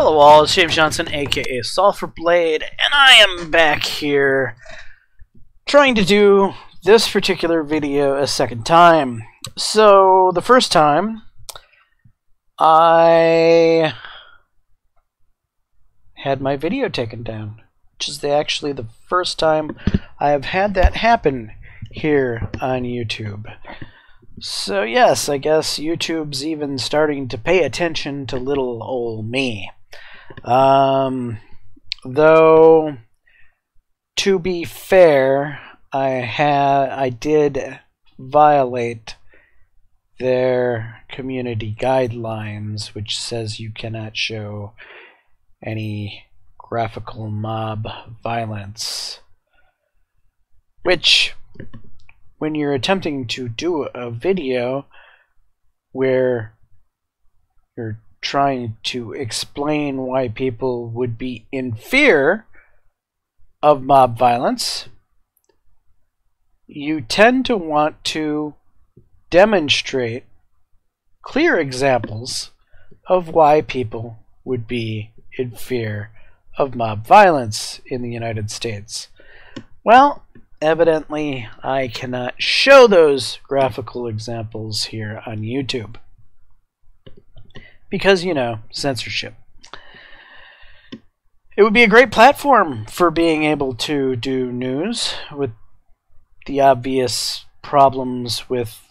Hello all, it's James Johnson, aka Sulphur Blade, and I am back here trying to do this particular video a second time. So, the first time, I had my video taken down, which is actually the first time I have had that happen here on YouTube. So yes, I guess YouTube's even starting to pay attention to little old me. Though, to be fair, I did violate their community guidelines, which says you cannot show any graphical mob violence. Which, when you're attempting to do a video where you're trying to explain why people would be in fear of mob violence, you tend to want to demonstrate clear examples of why people would be in fear of mob violence in the United States. Well, evidently, I cannot show those graphical examples here on YouTube. Because, you know, censorship. It would be a great platform for being able to do news with the obvious problems with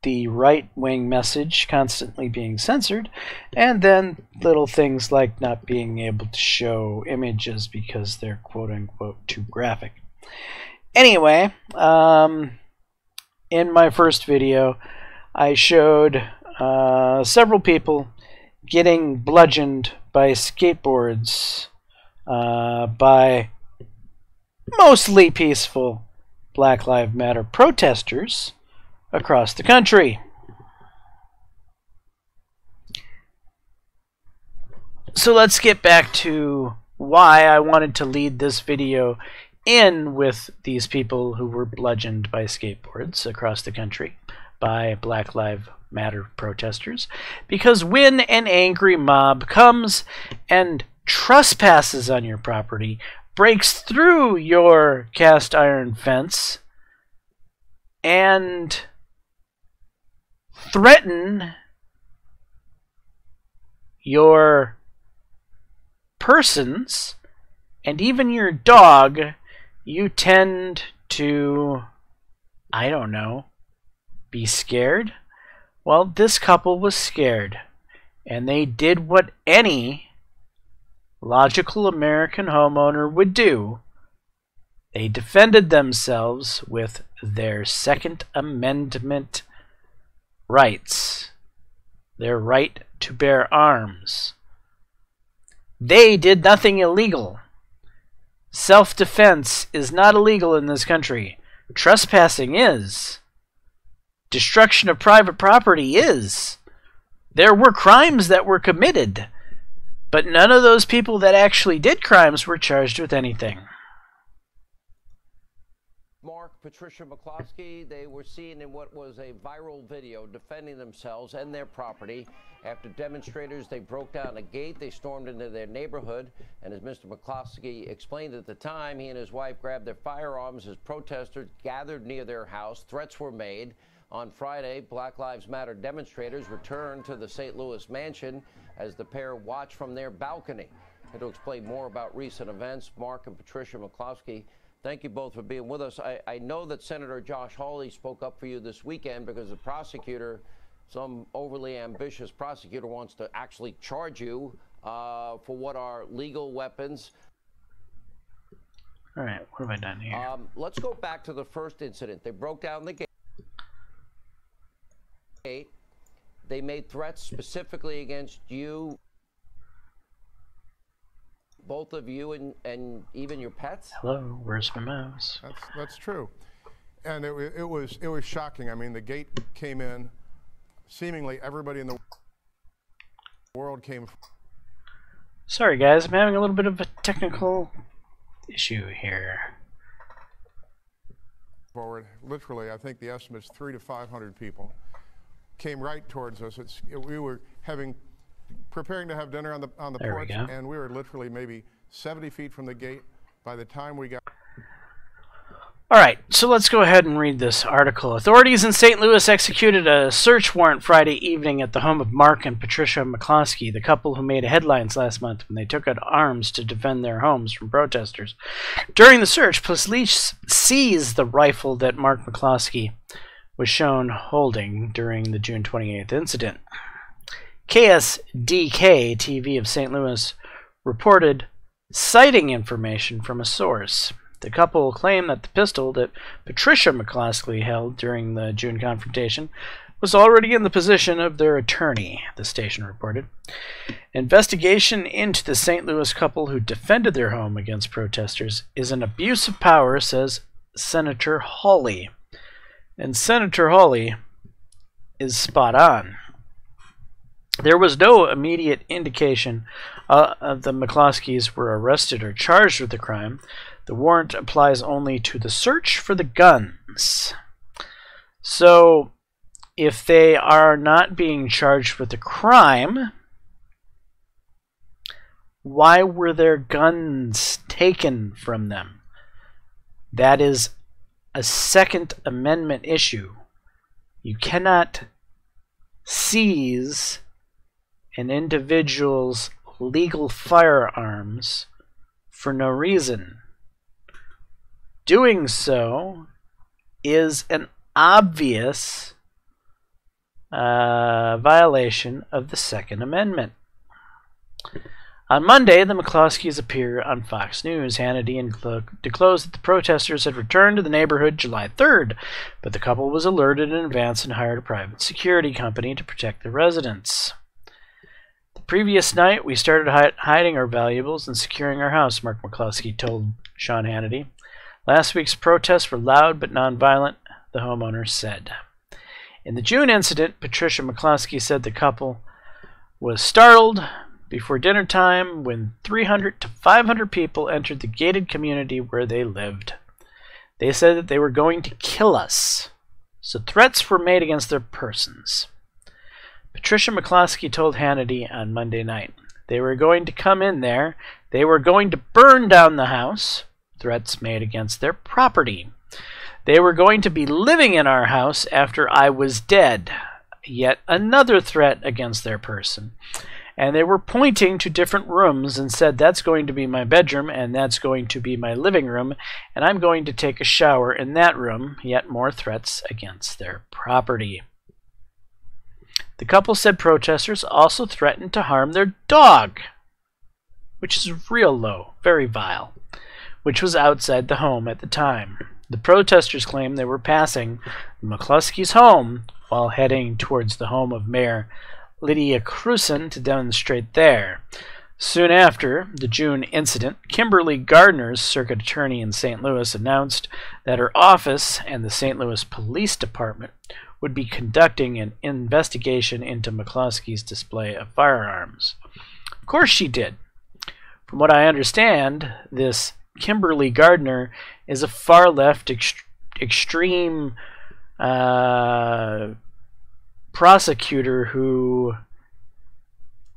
the right-wing message constantly being censored, and then little things like not being able to show images because they're quote-unquote too graphic. Anyway, in my first video, I showed several people getting bludgeoned by skateboards by mostly peaceful Black Lives Matter protesters across the country. So let's get back to why I wanted to lead this video in with these people who were bludgeoned by skateboards across the country by Black Lives Matter protesters. Because when an angry mob comes and trespasses on your property, breaks through your cast iron fence, and threaten your persons and even your dog, you tend to, I don't know, be scared? Well, this couple was scared, and they did what any logical American homeowner would do. They defended themselves with their Second Amendment rights, their right to bear arms. They did nothing illegal. Self-defense is not illegal in this country. Trespassing is. Destruction of private property is. There were crimes that were committed, but none of those people that actually did crimes were charged with anything. Mark, Patricia McCloskey, they were seen in what was a viral video defending themselves and their property. After demonstrators, they broke down a gate, they stormed into their neighborhood, and as Mr. McCloskey explained at the time, he and his wife grabbed their firearms as protesters gathered near their house. Threats were made. On Friday, Black Lives Matter demonstrators returned to the St. Louis mansion as the pair watched from their balcony. And to explain more about recent events, Mark and Patricia McCloskey, thank you both for being with us. I know that Senator Josh Hawley spoke up for you this weekend because the prosecutor, some overly ambitious prosecutor, wants to actually charge you for what are legal weapons. All right, what have I done here? Let's go back to the first incident. They broke down the gate. They made threats specifically against you, both of you, and even your pets. Hello, where's my mouse? That's true, and it was shocking. I mean, the gate came in. Seemingly everybody in the world came. Sorry guys, I'm having a little bit of a technical issue here. Forward, literally, I think the estimate is 300 to 500 people came right towards us. We were having preparing to have dinner on the There we porch, go. and we were literally maybe 70 feet from the gate by the time we got. All right, so let's go ahead and read this article. Authorities in St. Louis executed a search warrant Friday evening at the home of Mark and Patricia McCloskey, the couple who made headlines last month when they took out arms to defend their homes from protesters. During the search, police seized the rifle that Mark McCloskey was shown holding during the June 28th incident. KSDK TV of St. Louis reported citing information from a source. The couple claimed that the pistol that Patricia McCloskey held during the June confrontation was already in the possession of their attorney, the station reported. Investigation into the St. Louis couple who defended their home against protesters is an abuse of power, says Senator Hawley. And Senator Hawley is spot on. There was no immediate indication the McCloskeys were arrested or charged with the crime. The warrant applies only to the search for the guns. So, if they are not being charged with a crime, why were their guns taken from them? That is a Second Amendment issue. You cannot seize an individual's legal firearms for no reason. Doing so is an obvious violation of the Second Amendment. On Monday, the McCloskeys appear on Fox News. Hannity disclosed that the protesters had returned to the neighborhood July 3rd, but the couple was alerted in advance and hired a private security company to protect the residents. The previous night, we started hiding our valuables and securing our house, Mark McCloskey told Sean Hannity. Last week's protests were loud but nonviolent, the homeowner said. In the June incident, Patricia McCloskey said the couple was startled before dinner time when 300 to 500 people entered the gated community where they lived. They said that they were going to kill us, so threats were made against their persons. Patricia McCloskey told Hannity on Monday night, they were going to come in there, they were going to burn down the house, threats made against their property. They were going to be living in our house after I was dead, yet another threat against their person. And they were pointing to different rooms and said, that's going to be my bedroom, and that's going to be my living room, and I'm going to take a shower in that room, yet more threats against their property. The couple said protesters also threatened to harm their dog, which is real low, very vile, which was outside the home at the time. The protesters claimed they were passing McCloskey's home while heading towards the home of Mayor Lydia Cruson to demonstrate there. Soon after the June incident, Kimberly Gardner's circuit attorney in St. Louis announced that her office and the St. Louis Police Department would be conducting an investigation into McCloskey's display of firearms. Of course she did. From what I understand, this Kimberly Gardner is a far-left extreme prosecutor who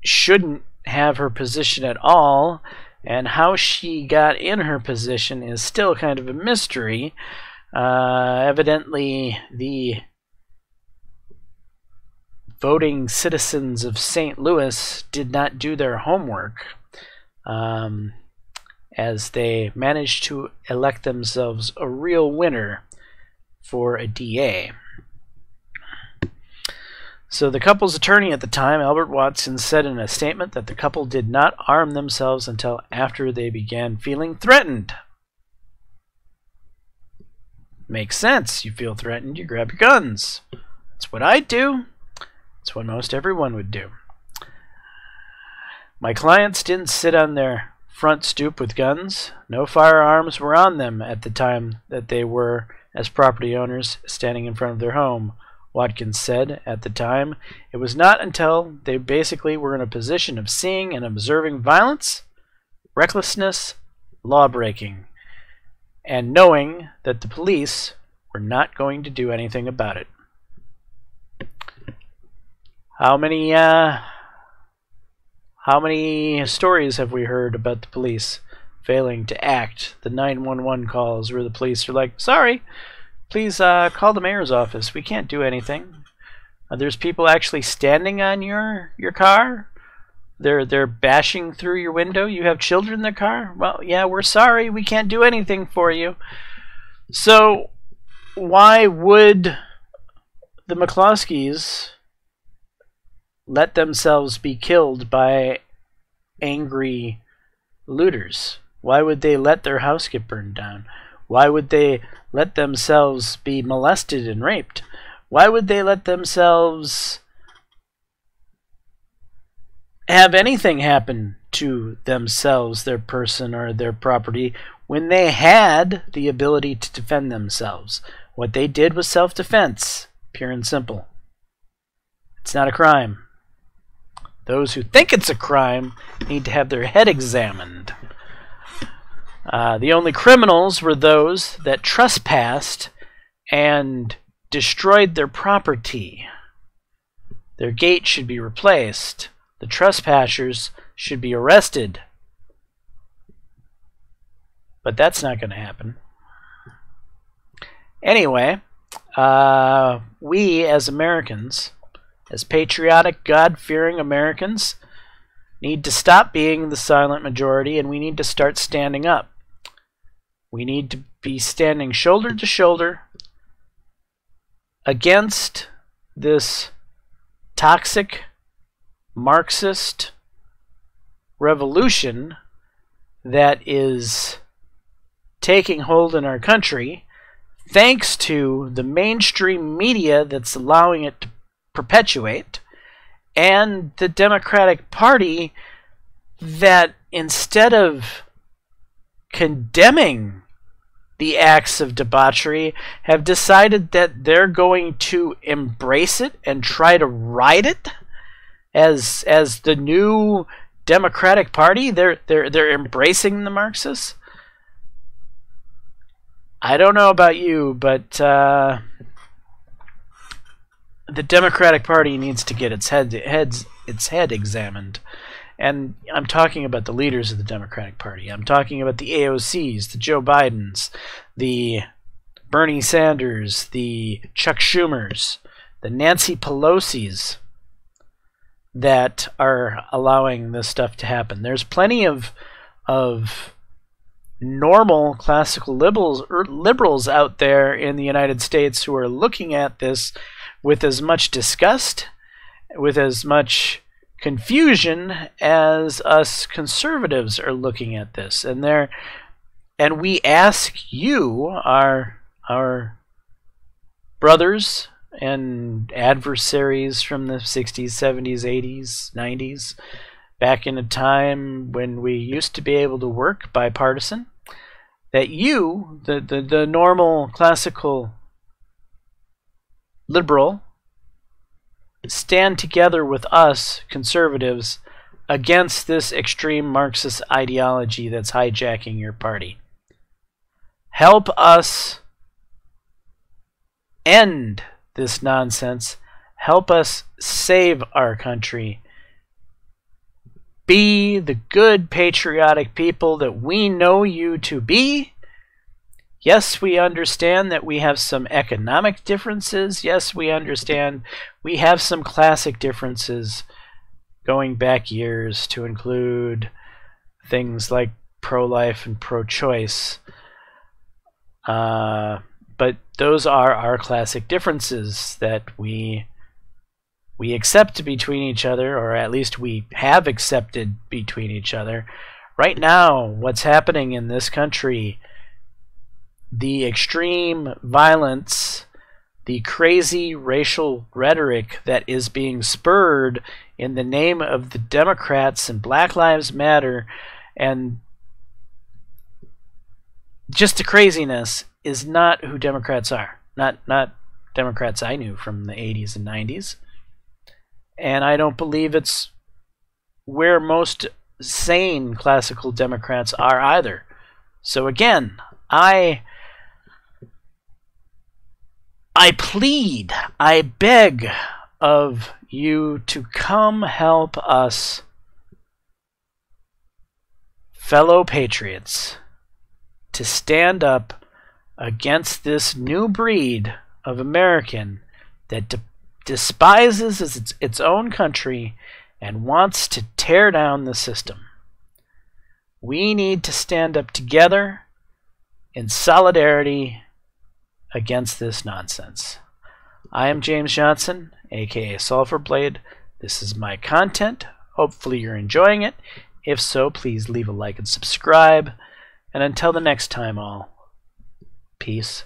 shouldn't have her position at all, and how she got in her position is still kind of a mystery. Evidently, the voting citizens of St. Louis did not do their homework, as they managed to elect themselves a real winner for a DA. So the couple's attorney at the time, Albert Watson, said in a statement that the couple did not arm themselves until after they began feeling threatened. Makes sense. You feel threatened, you grab your guns. That's what I'd do. That's what most everyone would do. My clients didn't sit on their front stoop with guns. No firearms were on them at the time that they were, as property owners, standing in front of their home, Watkins said at the time. It was not until they basically were in a position of seeing and observing violence, recklessness, law-breaking, and knowing that the police were not going to do anything about it. How many How many stories have we heard about the police failing to act? The 911 calls where the police are like, sorry, please call the mayor's office. We can't do anything. There's people actually standing on your car. They're bashing through your window. You have children in the car. Well, yeah, we're sorry. We can't do anything for you. So why would the McCloskeys let themselves be killed by angry looters? Why would they let their house get burned down? Why would they let themselves be molested and raped? Why would they let themselves have anything happen to themselves, their person, or their property when they had the ability to defend themselves? What they did was self-defense, pure and simple. It's not a crime. Those who think it's a crime need to have their head examined. The only criminals were those that trespassed and destroyed their property. Their gate should be replaced. The trespassers should be arrested. But that's not going to happen. Anyway, we as Americans, as patriotic, God-fearing Americans, need to stop being the silent majority, and we need to start standing up. We need to be standing shoulder to shoulder against this toxic Marxist revolution that is taking hold in our country, thanks to the mainstream media that's allowing it to perpetuate, and the Democratic Party that, instead of condemning the acts of debauchery, have decided that they're going to embrace it and try to ride it as the new Democratic Party. They're embracing the Marxists. I don't know about you, but the Democratic Party needs to get its head examined. And I'm talking about the leaders of the Democratic Party. I'm talking about the AOCs, the Joe Bidens, the Bernie Sanders, the Chuck Schumers, the Nancy Pelosi's that are allowing this stuff to happen. There's plenty of normal classical liberals out there in the United States who are looking at this with as much disgust, with as much confusion as us conservatives are looking at this. And we ask you, our brothers and adversaries from the 60s, 70s, 80s, 90s, back in a time when we used to be able to work bipartisan, that you, the normal classical liberal, stand together with us conservatives against this extreme Marxist ideology that's hijacking your party. Help us end this nonsense. Help us save our country. Be the good patriotic people that we know you to be. Yes, we understand that we have some economic differences. Yes, we understand we have some classic differences going back years, to include things like pro-life and pro-choice. But those are our classic differences that we accept between each other, or at least we have accepted between each other. Right now, what's happening in this country, the extreme violence, the crazy racial rhetoric that is being spurred in the name of the Democrats and Black Lives Matter, and just the craziness, is not who Democrats are. Not Democrats I knew from the 80s and 90s. And I don't believe it's where most sane classical Democrats are either. So again, I plead, I beg of you to come help us fellow patriots to stand up against this new breed of American that despises its own country and wants to tear down the system. We need to stand up together in solidarity against this nonsense. I am James Johnson, aka Sulfur Blade. This is my content. Hopefully you're enjoying it. If so, please leave a like and subscribe. And until the next time, all, peace.